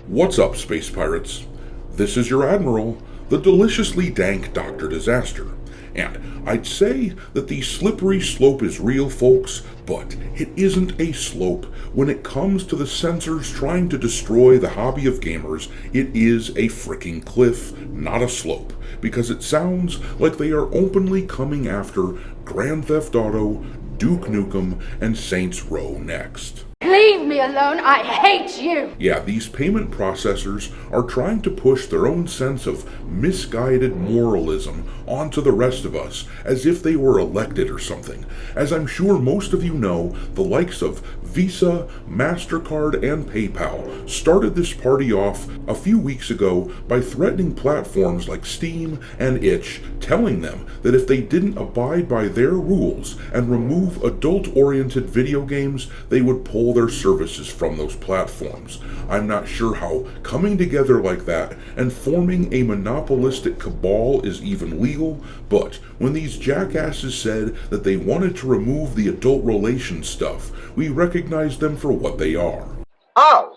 What's up, space pirates? This is your Admiral, the deliciously dank Dr. Disaster. And I'd say that the slippery slope is real, folks, but it isn't a slope. When it comes to the censors trying to destroy the hobby of gamers, it is a freaking cliff, not a slope, because it sounds like they are openly coming after Grand Theft Auto, Duke Nukem, and Saints Row next. Leave me alone, I hate you! Yeah, these payment processors are trying to push their own sense of misguided moralism onto the rest of us, as if they were elected or something. As I'm sure most of you know, the likes of Visa, MasterCard, and PayPal started this party off a few weeks ago by threatening platforms like Steam and itch, telling them that if they didn't abide by their rules and remove adult-oriented video games, they would pull their services from those platforms. I'm not sure how coming together like that and forming a monopolistic cabal is even legal, but when these jackasses said that they wanted to remove the adult relations stuff, we recognized them for what they are. Oh,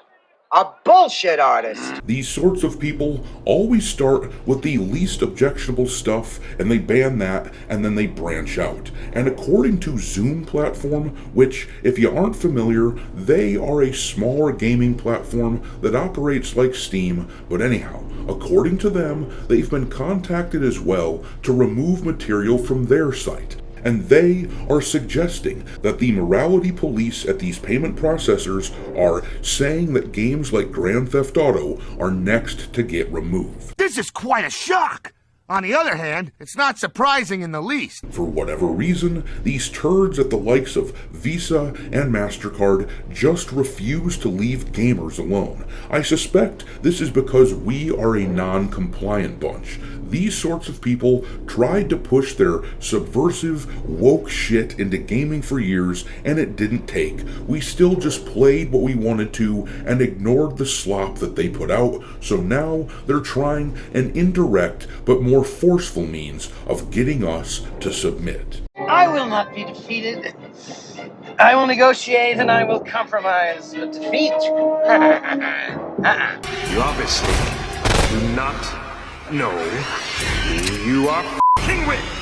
a bullshit artist. These sorts of people always start with the least objectionable stuff, and they ban that, and then they branch out. And according to Zoom platform, which, if you aren't familiar, they are a smaller gaming platform that operates like Steam, but anyhow, according to them, they've been contacted as well to remove material from their site. And they are suggesting that the morality police at these payment processors are saying that games like Grand Theft Auto are next to get removed. This is quite a shock! On the other hand, it's not surprising in the least. For whatever reason, these turds at the likes of Visa and MasterCard just refuse to leave gamers alone. I suspect this is because we are a non-compliant bunch. These sorts of people tried to push their subversive, woke shit into gaming for years, and it didn't take. We still just played what we wanted to and ignored the slop that they put out, so now they're trying an indirect but more forceful means of getting us to submit. I will not be defeated. I will negotiate and I will compromise, but defeat? You obviously do not know who you are f***ing with.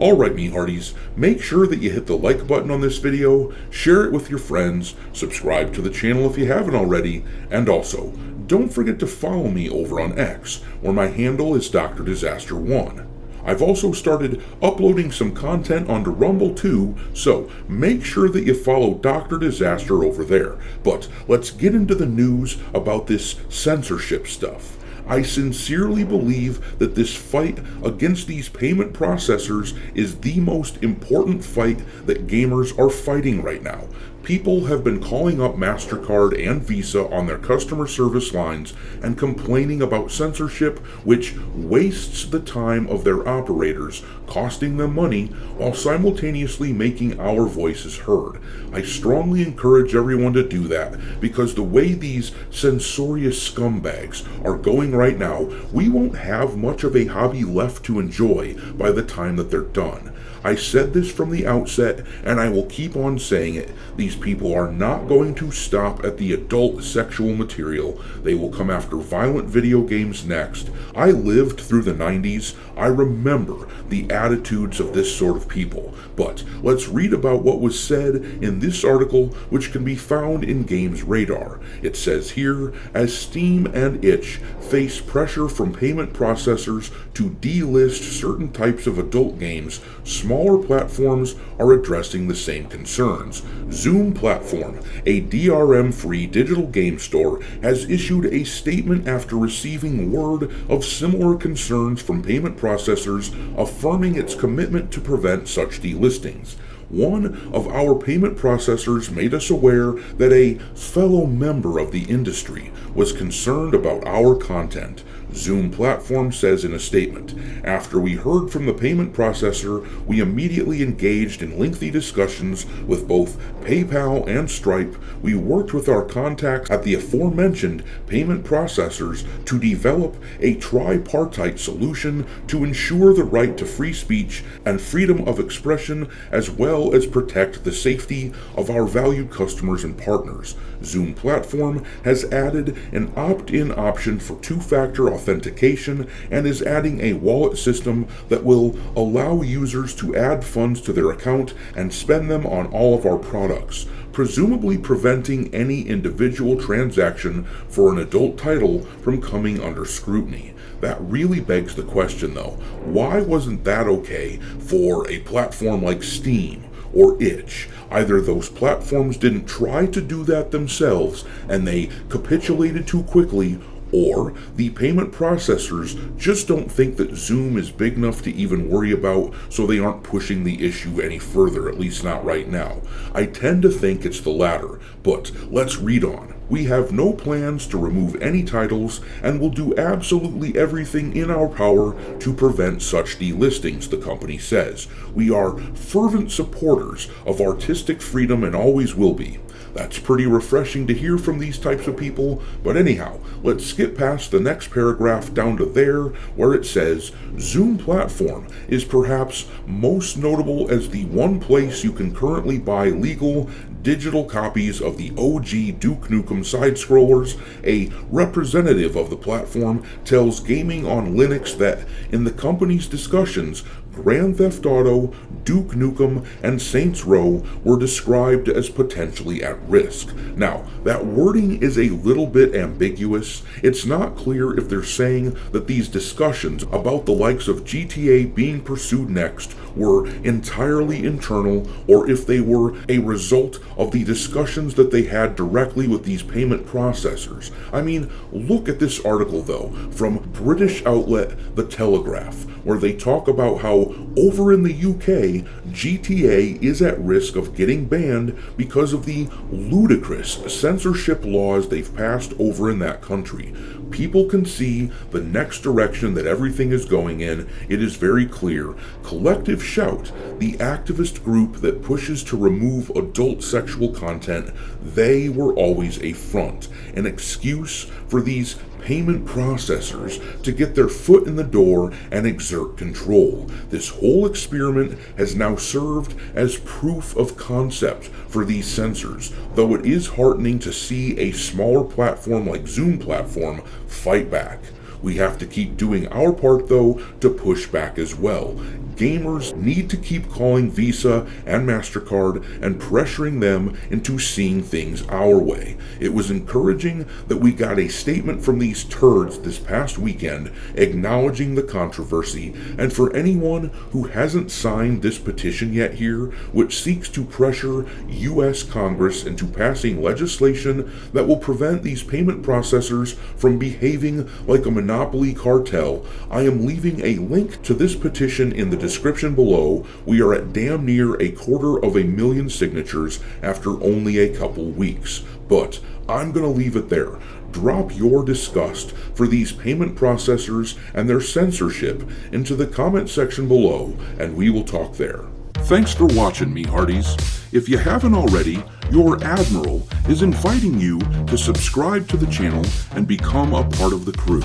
Alright, me hearties, make sure that you hit the like button on this video, share it with your friends, subscribe to the channel if you haven't already, and also, don't forget to follow me over on X, where my handle is Dr. Disaster 1. I've also started uploading some content onto Rumble too, so make sure that you follow Dr. Disaster over there. But let's get into the news about this censorship stuff. I sincerely believe that this fight against these payment processors is the most important fight that gamers are fighting right now. People have been calling up MasterCard and Visa on their customer service lines and complaining about censorship, which wastes the time of their operators, costing them money while simultaneously making our voices heard. I strongly encourage everyone to do that, because the way these censorious scumbags are going right now, we won't have much of a hobby left to enjoy by the time that they're done. I said this from the outset, and I will keep on saying it. These people are not going to stop at the adult sexual material. They will come after violent video games next. I lived through the 90s. I remember the attitudes of this sort of people. But let's read about what was said in this article, which can be found in Games Radar. It says here, as Steam and itch face pressure from payment processors to delist certain types of adult games, smaller platforms are addressing the same concerns. Zoom Platform, a DRM-free digital game store, has issued a statement after receiving word of similar concerns from payment processors, affirming its commitment to prevent such delistings. one of our payment processors made us aware that a fellow member of the industry was concerned about our content. Zoom Platform says in a statement, "After we heard from the payment processor, we immediately engaged in lengthy discussions with both PayPal and Stripe. We worked with our contacts at the aforementioned payment processors to develop a tripartite solution to ensure the right to free speech and freedom of expression, as well as protect the safety of our valued customers and partners." Zoom Platform has added an opt-in option for two-factor authentication and is adding a wallet system that will allow users to add funds to their account and spend them on all of our products, presumably preventing any individual transaction for an adult title from coming under scrutiny. That really begs the question, though, why wasn't that okay for a platform like Steam or Itch? Either those platforms didn't try to do that themselves and they capitulated too quickly, or the payment processors just don't think that Zoom is big enough to even worry about, so they aren't pushing the issue any further, at least not right now. I tend to think it's the latter, but let's read on. "We have no plans to remove any titles and will do absolutely everything in our power to prevent such delistings," the company says. "We are fervent supporters of artistic freedom and always will be." That's pretty refreshing to hear from these types of people, but anyhow, let's skip past the next paragraph down to there, where it says, "Zoom Platform is perhaps most notable as the one place you can currently buy legal digital copies of the OG Duke Nukem side-scrollers." A representative of the platform tells Gaming on Linux that in the company's discussions, Grand Theft Auto, Duke Nukem, and Saints Row were described as potentially at risk. Now, that wording is a little bit ambiguous. It's not clear if they're saying that these discussions about the likes of GTA being pursued next were entirely internal, or if they were a result of the discussions that they had directly with these payment processors. I mean, look at this article, though, from British outlet The Telegraph, where they talk about how over in the UK, GTA is at risk of getting banned because of the ludicrous censorship laws they've passed over in that country. People can see the next direction that everything is going in. It is very clear. Collective Shout, the activist group that pushes to remove adult sexual content, they were always a front, an excuse for these payment processors to get their foot in the door and exert control. This whole experiment has now served as proof of concept for these censors, though it is heartening to see a smaller platform like Zoom Platform fight back. We have to keep doing our part, though, to push back as well. Gamers need to keep calling Visa and MasterCard and pressuring them into seeing things our way. It was encouraging that we got a statement from these turds this past weekend acknowledging the controversy, and for anyone who hasn't signed this petition yet here, which seeks to pressure U.S. Congress into passing legislation that will prevent these payment processors from behaving like a monopoly cartel, I am leaving a link to this petition in the description below. We are at damn near 250,000 signatures after only a couple weeks. But I'm gonna leave it there. Drop your disgust for these payment processors and their censorship into the comment section below, and we will talk there. Thanks for watching, me hearties. If you haven't already, your Admiral is inviting you to subscribe to the channel and become a part of the crew.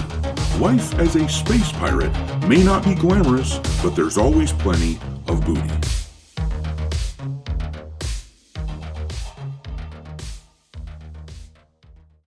Life as a space pirate may not be glamorous, but there's always plenty of booty.